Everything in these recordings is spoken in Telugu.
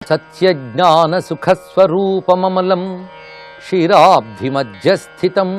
సత్యజ్ఞానసుఖస్వరూపమమలం క్షీరాబ్ధిమధ్యస్థితం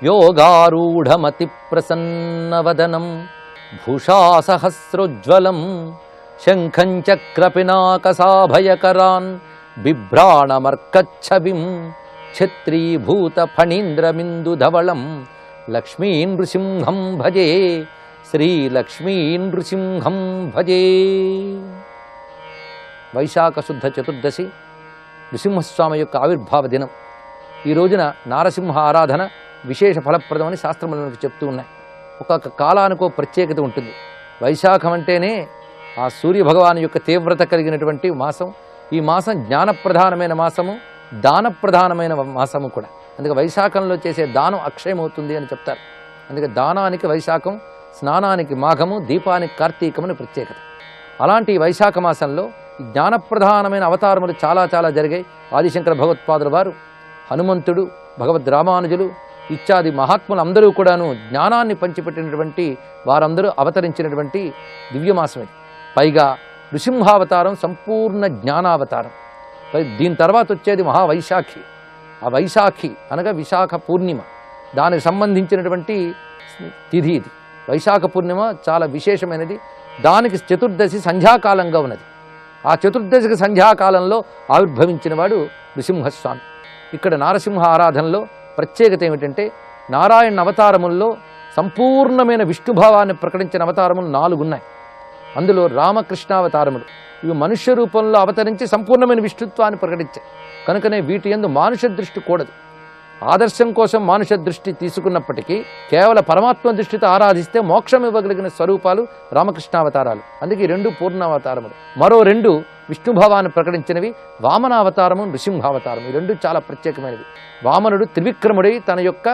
యోగారూఢమతిప్రసన్నవదనం భూషాసహస్రోజ్వలం శంఖం చక్రపినాకసాభయకరాన్ బిభ్రాణమర్కచ్ఛవిం ఛత్రీభూతఫణీంద్రమిందుధవళం లక్ష్మీనృసింహం భజే శ్రీలక్ష్మీనృసింహం భజే. వైశాఖ శుద్ధ చతుర్దశి నృసింహస్వామి యొక్క ఆవిర్భావ దినం. ఈ రోజున నారసింహ ఆరాధన విశేష ఫలప్రదమని శాస్త్రములు మనకు చెప్తూ ఉన్నాయి. ఒక్కొక్క కాలానికో ప్రత్యేకత ఉంటుంది. వైశాఖం అంటేనే ఆ సూర్యభగవాను యొక్క తీవ్రత కలిగినటువంటి మాసం. ఈ మాసం జ్ఞానప్రధానమైన మాసము, దానప్రధానమైన మాసము కూడా. అందుకే వైశాఖంలో చేసే దానం అక్షయమవుతుంది అని చెప్తారు. అందుకే దానానికి వైశాఖం, స్నానానికి మాఘము, దీపానికి కార్తీకమని ప్రత్యేకత. అలాంటి వైశాఖ మాసంలో జ్ఞానప్రధానమైన అవతారములు చాలా చాలా జరిగాయి. ఆదిశంకర భగవత్పాదుల వారు, హనుమంతుడు, భగవద్ రామానుజులు ఇత్యాది మహాత్ములు అందరూ కూడాను జ్ఞానాన్ని పంచిపెట్టినటువంటి వారందరూ అవతరించినటువంటి దివ్యమాసం ఇది. పైగా నృసింహావతారం సంపూర్ణ జ్ఞానావతారం. దీని తర్వాత వచ్చేది మహావైశాఖి. ఆ వైశాఖి అనగా విశాఖ పూర్ణిమ, దానికి సంబంధించినటువంటి తిథి ఇది. వైశాఖ పూర్ణిమ చాలా విశేషమైనది. దానికి చతుర్దశి సంధ్యాకాలంగా ఉన్నది. ఆ చతుర్దశికి సంధ్యాకాలంలో ఆవిర్భవించిన వాడు నృసింహస్వామి. ఇక్కడ నారసింహ ఆరాధనలో ప్రత్యేకత ఏమిటంటే, నారాయణ అవతారముల్లో సంపూర్ణమైన విష్ణుభావాన్ని ప్రకటించిన అవతారములు 4 ఉన్నాయి. అందులో రామకృష్ణావతారములు ఇవి మనుష్య రూపంలో అవతరించి సంపూర్ణమైన విష్ణుత్వాన్ని ప్రకటించాయి. కనుకనే వీటి యందు మానుష దృష్టి కూడదు. ఆదర్శం కోసం మానుష దృష్టి తీసుకున్నప్పటికీ కేవలం పరమాత్మ దృష్టితో ఆరాధిస్తే మోక్షం ఇవ్వగలిగిన స్వరూపాలు రామకృష్ణావతారాలు. అందుకే 2 పూర్ణావతారములు. మరో 2 విష్ణుభావాన్ని ప్రకటించినవి, వామనావతారము, నృసింహావతారం. ఈ 2 చాలా ప్రత్యేకమైనవి. వామనుడు త్రివిక్రముడై తన యొక్క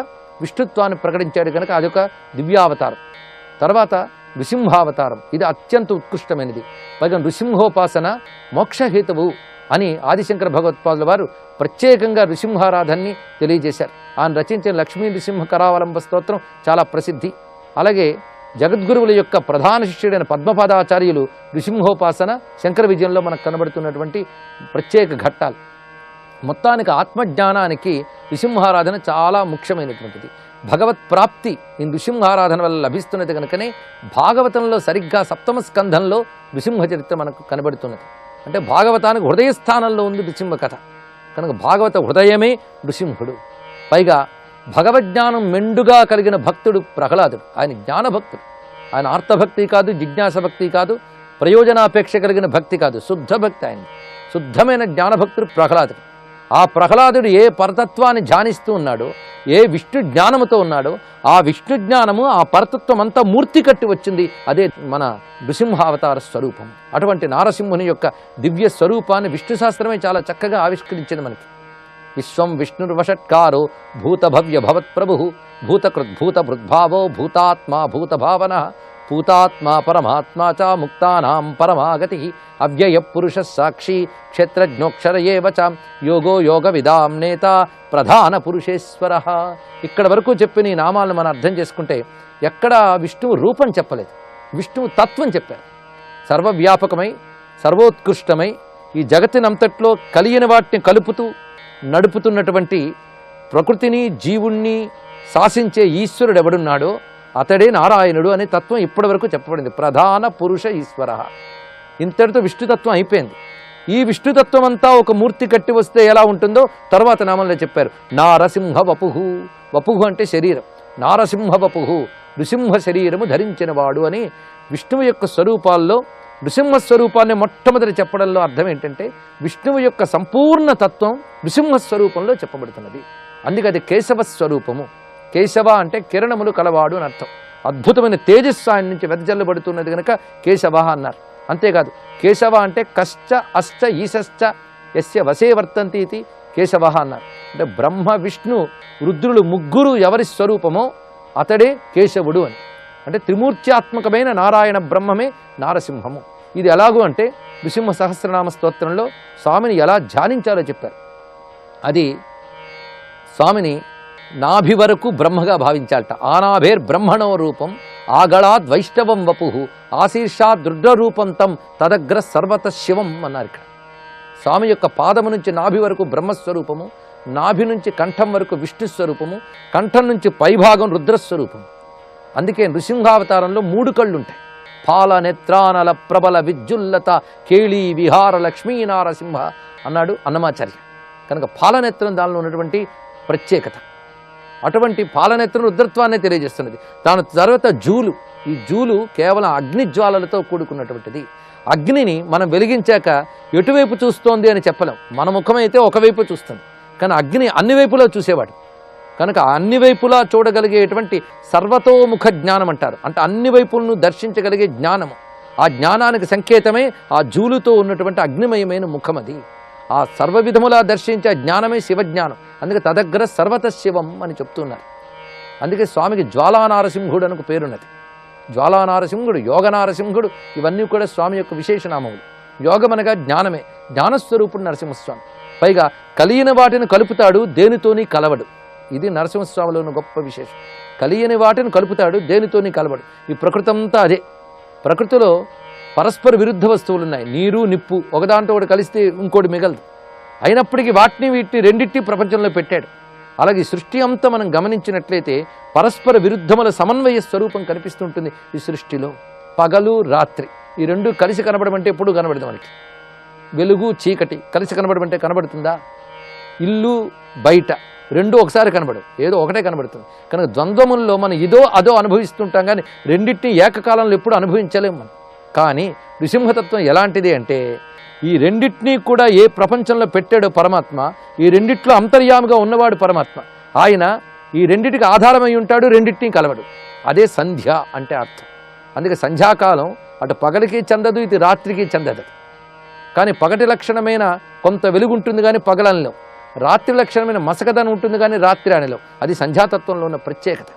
విష్ణుత్వాన్ని ప్రకటించాడు కనుక అదొక దివ్యావతారం. తర్వాత నృసింహావతారం, ఇది అత్యంత ఉత్కృష్టమైనది. పైగా నృసింహోపాసన మోక్షహేతువు అని ఆదిశంకర భగవత్పాదుల వారు ప్రత్యేకంగా నృసింహారాధనని తెలియజేశారు. ఆయన రచించిన లక్ష్మీ నృసింహ కరావలంబ స్తోత్రం చాలా ప్రసిద్ధి. అలాగే జగద్గురువుల యొక్క ప్రధాన శిష్యుడైన పద్మపాదాచార్యులు నృసింహోపాసన శంకర విజయంలో మనకు కనబడుతున్నటువంటి ప్రత్యేక ఘట్టాలు. మొత్తానికి ఆత్మజ్ఞానానికి నృసింహారాధన చాలా ముఖ్యమైనటువంటిది. భగవత్ ప్రాప్తి ఈ నృసింహారాధన వల్ల లభిస్తున్నది కనుకనే భాగవతంలో సరిగ్గా 7వ స్కంధంలో నృసింహ చరిత్ర మనకు కనబడుతున్నది. అంటే భాగవతానికి హృదయ స్థానంలో ఉంది నృసింహ కథ కనుక భాగవత హృదయమే నృసింహుడు. పైగా భగవజ్ఞానం మెండుగా కలిగిన భక్తుడు ప్రహ్లాదుడు. ఆయన జ్ఞానభక్తుడు. ఆయన ఆర్తభక్తి కాదు, జిజ్ఞాస భక్తి కాదు, ప్రయోజనాపేక్ష కలిగిన భక్తి కాదు, శుద్ధ భక్తి. ఆయన శుద్ధమైన జ్ఞానభక్తుడు ప్రహ్లాదుడు. ఆ ప్రహ్లాదుడు ఏ పరతత్వాన్ని ధ్యానిస్తూ ఉన్నాడో, ఏ విష్ణు జ్ఞానముతో ఉన్నాడో, ఆ విష్ణు జ్ఞానము, ఆ పరతత్వం అంతా మూర్తి కట్టి వచ్చింది. అదే మన నృసింహావతార స్వరూపం. అటువంటి నారసింహుని యొక్క దివ్య స్వరూపాన్ని విష్ణు శాస్త్రమే చాలా చక్కగా ఆవిష్కరించింది మనకి. విశ్వం విష్ణుర్వషట్కారో భూతభవ్య భవత్ప్రభు భూతకృద్భూత భృద్భావో భూతాత్మా భూతభావన పూతాత్మా పరమాత్మా చ ముక్తానాం పరమాగతి అవ్యయ పురుష సాక్షి క్షేత్రజ్ఞోక్షర ఏవ చ యోగో యోగ విదాం నేత ప్రధాన పురుషేశ్వర. ఇక్కడ వరకు చెప్పిన ఈ నామాలను మనం అర్థం చేసుకుంటే ఎక్కడ విష్ణువు రూపం చెప్పలేదు, విష్ణువు తత్వం చెప్పారు. సర్వవ్యాపకమై సర్వోత్కృష్టమై ఈ జగత్తునంతట్లో కలిగిన వాటిని కలుపుతూ నడుపుతున్నటువంటి ప్రకృతిని జీవుణ్ణి శాసించే ఈశ్వరుడు ఎవడున్నాడో అతడే నారాయణుడు అనే తత్వం ఇప్పటి వరకు చెప్పబడింది. ప్రధాన పురుష ఈశ్వర. ఇంతటితో విష్ణుతత్వం అయిపోయింది. ఈ విష్ణుతత్వం అంతా ఒక మూర్తి కట్టి వస్తే ఎలా ఉంటుందో తర్వాత నామంలో చెప్పారు. నారసింహ వపుహు. వపుహు అంటే శరీరం. నారసింహ వపుహు, నృసింహ శరీరము ధరించినవాడు అని విష్ణువు యొక్క స్వరూపాల్లో నృసింహ స్వరూపాన్ని మొట్టమొదటి చెప్పడంలో అర్థం ఏంటంటే విష్ణువు యొక్క సంపూర్ణ తత్వం నృసింహ స్వరూపంలో చెప్పబడుతున్నది. అందుకే అది కేశవ స్వరూపము. కేశవ అంటే కిరణములు కలవాడు అని అర్థం. అద్భుతమైన తేజస్సు ఆయన నుంచి వెదజల్లబడుతున్నది కనుక కేశవ అన్నారు. అంతేకాదు కేశవ అంటే కశ్చ అశ్చ ఈశ్చ యస్య వశే వర్తంతి ఇది కేశవ అన్నారు. అంటే బ్రహ్మ విష్ణు రుద్రులు ముగ్గురు ఎవరి స్వరూపమో అతడే కేశవుడు అని. అంటే త్రిమూర్త్యాత్మకమైన నారాయణ బ్రహ్మమే నారసింహము. ఇది ఎలాగూ అంటే నృసింహ సహస్రనామ స్తోత్రంలో స్వామిని ఎలా ధ్యానించాలో చెప్పారు. అది స్వామిని నాభి వరకు బ్రహ్మగా భావించాలట. ఆనాభేర్ బ్రహ్మణో రూపం ఆగళాద్ వైష్ణవం వపు ఆశీర్షాద్ రుద్రరూపం తం తదగ్ర సర్వత శివం అన్నారు. ఇక్కడ స్వామి యొక్క పాదము నుంచి నాభి వరకు బ్రహ్మస్వరూపము, నాభి నుంచి కంఠం వరకు విష్ణుస్వరూపము, కంఠం నుంచి పైభాగం రుద్రస్వరూపము. అందుకే నృసింహావతారంలో 3 కళ్ళు ఉంటాయి. పాల నేత్రానల ప్రబల విద్యుల్లత కేళీ విహార లక్ష్మీనారసింహ అన్నాడు అన్నమాచార్య. కనుక పాలనేత్రం దానిలో ఉన్నటువంటి ప్రత్యేకత. అటువంటి పాలనేత్రం రుద్రత్వాన్ని తెలియజేస్తున్నది. దాని తర్వాత జూలు. ఈ జూలు కేవలం అగ్నిజ్వాలలతో కూడుకున్నటువంటిది. అగ్నిని మనం వెలిగించాక ఎటువైపు చూస్తోంది అని చెప్పలేం. మన ముఖమైతే ఒకవైపు చూస్తుంది, కానీ అగ్ని అన్ని వైపులా చూసేవాడు. కనుక అన్ని వైపులా చూడగలిగేటువంటి సర్వతోముఖ జ్ఞానం అంటారు. అంటే అన్ని వైపులను దర్శించగలిగే జ్ఞానము. ఆ జ్ఞానానికి సంకేతమే ఆ జూలుతో ఉన్నటువంటి అగ్నిమయమైన ముఖం. అది ఆ సర్వ విధములా దర్శించే జ్ఞానమే శివజ్ఞానం. అందుకే తదగ్ర సర్వత శివం అని చెప్తున్నారు. అందుకే స్వామికి జ్వాలానారసింహుడు అని పేరున్నది. జ్వాలానారసింహుడు, యోగనారసింహుడు, ఇవన్నీ కూడా స్వామి యొక్క విశేషనామములు. యోగం అనగా జ్ఞానమే. జ్ఞానస్వరూపుడు నరసింహస్వామి. పైగా కలిగిన వాటిని కలుపుతాడు, దేనితోని కలవడు. ఇది నరసింహస్వామిలోని గొప్ప విశేషం. కలియని వాటిని కలుపుతాడు, దేనితోని కలవడు. ఈ ప్రకృతి అంతా అదే. ప్రకృతిలో పరస్పర విరుద్ధ వస్తువులు ఉన్నాయి. నీరు, నిప్పు ఒకదాంతో ఒకటి కలిస్తే ఇంకోటి మిగలదు. అయినప్పటికీ వీటిని రెండింటి ప్రపంచంలో పెట్టాడు. అలాగే సృష్టి అంతా మనం గమనించినట్లయితే పరస్పర విరుద్ధముల సమన్వయ స్వరూపం కనిపిస్తుంటుంది ఈ సృష్టిలో. పగలు, రాత్రి ఈ రెండు కలిసి కనబడమంటే ఎప్పుడు కనబడదు మనకి. వెలుగు, చీకటి కలిసి కనబడమంటే కనబడుతుందా? ఇల్లు, బయట రెండు ఒకసారి కనబడవు, ఏదో ఒకటే కనబడుతుంది. కనుక ద్వంద్వముల్లో మనం ఇదో అదో అనుభవిస్తుంటాం, కానీ రెండింటినీ ఏకకాలంలో ఎప్పుడు అనుభవించలేము మనం. కానీ నృసింహతత్వం ఎలాంటిది అంటే ఈ రెండింటినీ కూడా ఏ ప్రపంచంలో పెట్టాడో పరమాత్మ, ఈ రెండిట్లో అంతర్యామిగా ఉన్నవాడు పరమాత్మ. ఆయన ఈ రెండిటికి ఆధారమై ఉంటాడు, రెండింటినీ కలవడు. అదే సంధ్య అంటే అర్థం. అందుకే సంధ్యాకాలం అటు పగలికి చెందదు, ఇది రాత్రికి చెందదు. కానీ పగటి లక్షణమైన కొంత వెలుగుంటుంది కానీ పగలనిలో, రాత్రి లక్షణమైన మసకదనం ఉంటుంది కానీ రాత్రి అనిలో. అది సంధ్యాతత్వంలో ఉన్న ప్రత్యేకత.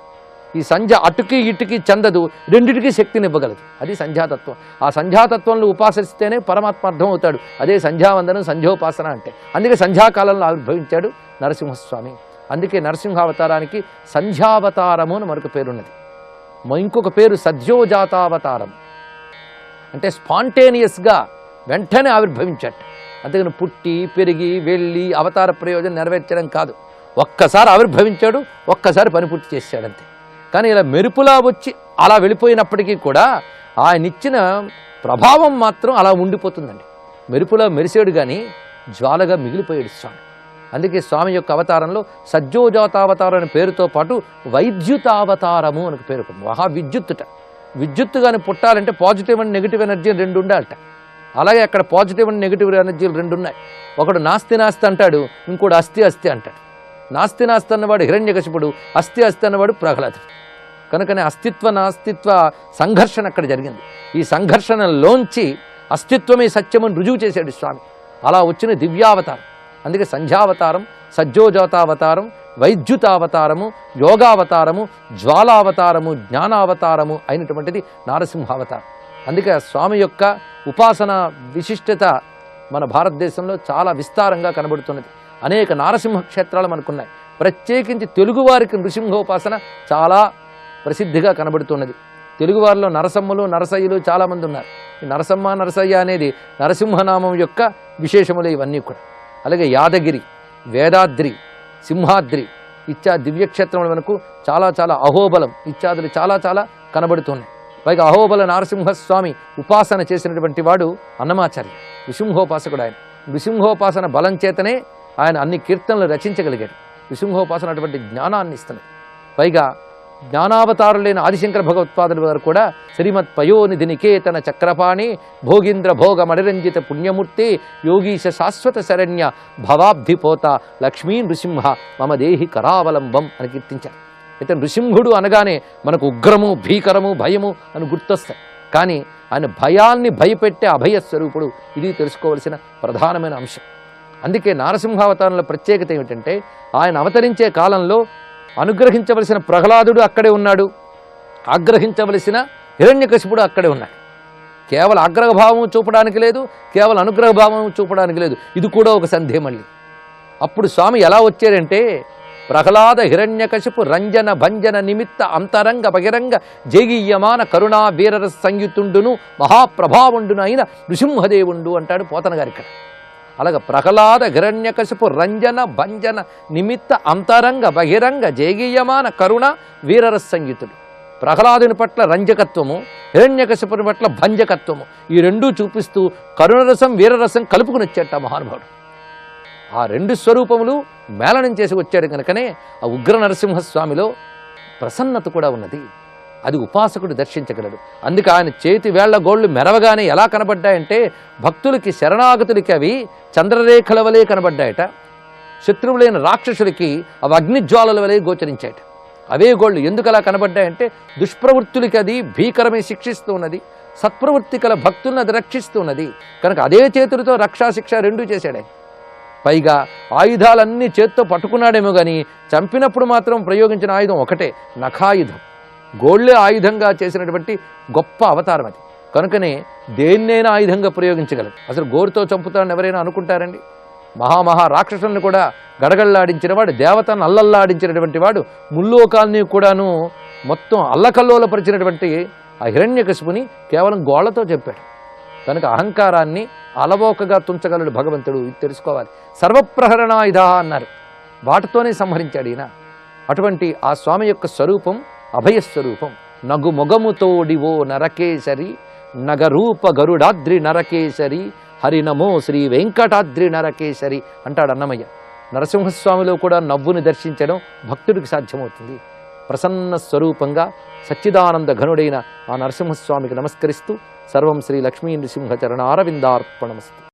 ఈ సంధ్య అటుకి ఇటుకి చెందదు, రెండిటికి శక్తినివ్వగలదు. అది సంధ్యాతత్వం. ఆ సంధ్యాతత్వంలో ఉపాసిస్తేనే పరమాత్మ అర్థం అవుతాడు. అదే సంధ్యావందనం, సంధ్యోపాసన అంటే. అందుకే సంధ్యాకాలంలో ఆవిర్భవించాడు నరసింహస్వామి. అందుకే నరసింహావతారానికి సంధ్యావతారము అని మరొక పేరున్నది. ఇంకొక పేరు సద్యోజాతావతారం. అంటే స్పాంటేనియస్గా వెంటనే ఆవిర్భవించాడు. అంతేగాని పుట్టి పెరిగి వెళ్ళి అవతార ప్రయోజనం నెరవేర్చడం కాదు. ఒక్కసారి ఆవిర్భవించాడు, ఒక్కసారి పని పూర్తి చేశాడు అంతే. కానీ ఇలా మెరుపులా వచ్చి అలా వెళ్ళిపోయినప్పటికీ కూడా ఆయన ఇచ్చిన ప్రభావం మాత్రం అలా ఉండిపోతుందండి. మెరుపులా మెరిసాడు కానీ జ్వాలగా మిగిలిపోయాడు స్వామి. అందుకే స్వామి యొక్క అవతారంలో సజ్జోజాతావతారం అనే పేరుతో పాటు వైద్యుతావతారము అని పేరు. మహావిద్యుత్తుట. విద్యుత్తు కానీ పుట్టాలంటే పాజిటివ్ అండ్ నెగిటివ్ ఎనర్జీ రెండు ఉండాలట. అలాగే అక్కడ పాజిటివ్ అండ్ నెగిటివ్ ఎనర్జీలు రెండు ఉన్నాయి. ఒకడు నాస్తి నాస్తి అంటాడు, ఇంకోటి అస్థి అస్థి అంటాడు. నాస్తి నాస్తి అన్నవాడు హిరణ్యకశిపుడు, అస్థి అస్థి అన్నవాడు ప్రహ్లాదుడు. కనుకనే అస్తిత్వ నాస్తిత్వ సంఘర్షణ అక్కడ జరిగింది. ఈ సంఘర్షణలోంచి అస్తిత్వమే సత్యమని రుజువు చేశాడు స్వామి. అలా వచ్చిన దివ్యావతారం. అందుకే సంధ్యావతారం, సజ్జోజాతావతారం, వైద్యుతావతారము, యోగావతారము, జ్వాలావతారము, జ్ఞానావతారము అయినటువంటిది నారసింహావతారం. అందుకే స్వామి యొక్క ఉపాసన విశిష్టత మన భారతదేశంలో చాలా విస్తారంగా కనబడుతున్నది. అనేక నారసింహ క్షేత్రాలు మనకున్నాయి. ప్రత్యేకించి తెలుగువారికి నృసింహోపాసన చాలా ప్రసిద్ధిగా కనబడుతున్నది. తెలుగువారిలో నరసమ్మలు, నరసయ్యలు చాలామంది ఉన్నారు. ఈ నరసమ్మ, నరసయ్య అనేది నరసింహనామం యొక్క విశేషములు ఇవన్నీ కూడా. అలాగే యాదగిరి, వేదాద్రి, సింహాద్రి ఇత్యాది దివ్యక్షేత్రములు మనకు చాలా చాలా అహోబలం ఇత్యాదులు చాలా చాలా కనబడుతున్నాయి. పైగా అహోబల నరసింహస్వామి ఉపాసన చేసినటువంటి వాడు అన్నమాచార్య, నృసింహోపాసకుడు. ఆయన నృసింహోపాసన బలం చేతనే ఆయన అన్ని కీర్తనలు రచించగలిగాడు. నృసింహోపాసన అటువంటి జ్ఞానాన్ని ఇస్తున్నది. పైగా జ్ఞానావతారులైన ఆదిశంకర భగవత్పాదుల వారు కూడా శ్రీమత్ పయోనిధి నికేతన చక్రపాణి భోగీంద్ర భోగ మణిరంజిత పుణ్యమూర్తి యోగీశ శాశ్వత శరణ్య భవాబ్ధిపోత లక్ష్మీ నృసింహ మమ దేహి కరావలంబం అని కీర్తించారు. అయితే నృసింహుడు అనగానే మనకు ఉగ్రము, భీకరము, భయము అని గుర్తొస్తాయి. కానీ ఆయన భయాన్ని భయపెట్టే అభయస్వరూపుడు. ఇది తెలుసుకోవలసిన ప్రధానమైన అంశం. అందుకే నారసింహావతారంలో ప్రత్యేకత ఏమిటంటే ఆయన అవతరించే కాలంలో అనుగ్రహించవలసిన ప్రహ్లాదుడు అక్కడే ఉన్నాడు, ఆగ్రహించవలసిన హిరణ్యకశిపుడు అక్కడే ఉన్నాడు. కేవలం ఆగ్రహభావం చూపడానికి లేదు, కేవలం అనుగ్రహభావం చూపడానికి లేదు. ఇది కూడా ఒక సందేహం. మళ్ళీ అప్పుడు స్వామి ఎలా వచ్చారంటే ప్రహ్లాద హిరణ్యకశిపు రంజన భంజన నిమిత్త అంతరంగ బహిరంగ జేగీయమాన కరుణా వీరర సంయుతుండును మహాప్రభావుండును అయిన నృసింహదేవుండు అంటాడు పోతన గారి ఇక్కడ. అలాగ ప్రహ్లాద హిరణ్యకశిపు రంజన భంజన నిమిత్త అంతరంగ బహిరంగ జేగీయమాన కరుణ వీరరసంగీతుడు. ప్రహ్లాదుని పట్ల రంజకత్వము, హిరణ్యకశిపుని పట్ల భంజకత్వము, ఈ రెండూ చూపిస్తూ కరుణరసం వీరరసం కలుపుకుని వచ్చాట మహానుభావుడు. ఆ రెండు స్వరూపములు మేళనం చేసి వచ్చాడు కనుకనే ఆ ఉగ్ర నరసింహస్వామిలో ప్రసన్నత కూడా ఉన్నది. అది ఉపాసకుడు దర్శించగలడు. అందుకే ఆయన చేతి వేళ్ల గోళ్లు మెరవగానే ఎలా కనబడ్డాయంటే భక్తులకి శరణాగతులకి అవి చంద్రరేఖల వలె కనబడ్డాయట. శత్రువులైన రాక్షసులకి అవి అగ్నిజ్వాలల వలె గోచరించాయట. అవే గోళ్ళు ఎందుకు అలా కనబడ్డాయంటే దుష్ప్రవృత్తులకి అది భీకరమే శిక్షిస్తూ ఉన్నది, సత్ప్రవృత్తి కల భక్తులను అది రక్షిస్తూ ఉన్నది కనుక అదే చేతులతో రక్షాశిక్ష రెండూ చేశాడే. పైగా ఆయుధాలన్నీ చేత్తో పట్టుకున్నాడేమో కానీ చంపినప్పుడు మాత్రం ప్రయోగించిన ఆయుధం ఒకటే, నఖాయుధం. గోళ్లే ఆయుధంగా చేసినటువంటి గొప్ప అవతారం అది. కనుకనే దేన్నైనా ఆయుధంగా ప్రయోగించగలడు. అసలు గోరుతో చంపుతాడని ఎవరైనా అనుకుంటారండి? మహామహా రాక్షసులను కూడా గడగళ్లాడించిన వాడు, దేవతను అల్లల్లాడించినటువంటి వాడు, ముల్లోకాల్ని కూడాను మొత్తం అల్లకల్లోలపరిచినటువంటి ఆ హిరణ్యకశిపుని కేవలం గోళ్లతో చెప్పాడు. కనుక అహంకారాన్ని అలవోకగా తుంచగలడు భగవంతుడు, ఇది తెలుసుకోవాలి. సర్వప్రహరణాయుధ అన్నారు, వాటితోనే సంహరించాడు ఈయన. అటువంటి ఆ స్వామి యొక్క స్వరూపం అభయస్వరూపం. నగు మొగముతోడివో నరకేశరి నగరూప గరుడాద్రి నరకేశరి హరినమో శ్రీ వెంకటాద్రి నరకేశరి అంటాడు అన్నమయ్య. నరసింహస్వామిలో కూడా నవ్వుని దర్శించడం భక్తుడికి సాధ్యమవుతుంది. ప్రసన్న స్వరూపంగా సచ్చిదానంద ఘనుడైన ఆ నరసింహస్వామికి నమస్కరిస్తూ సర్వం శ్రీ లక్ష్మీ నృసింహ చరణారవిందార్పణమస్తు.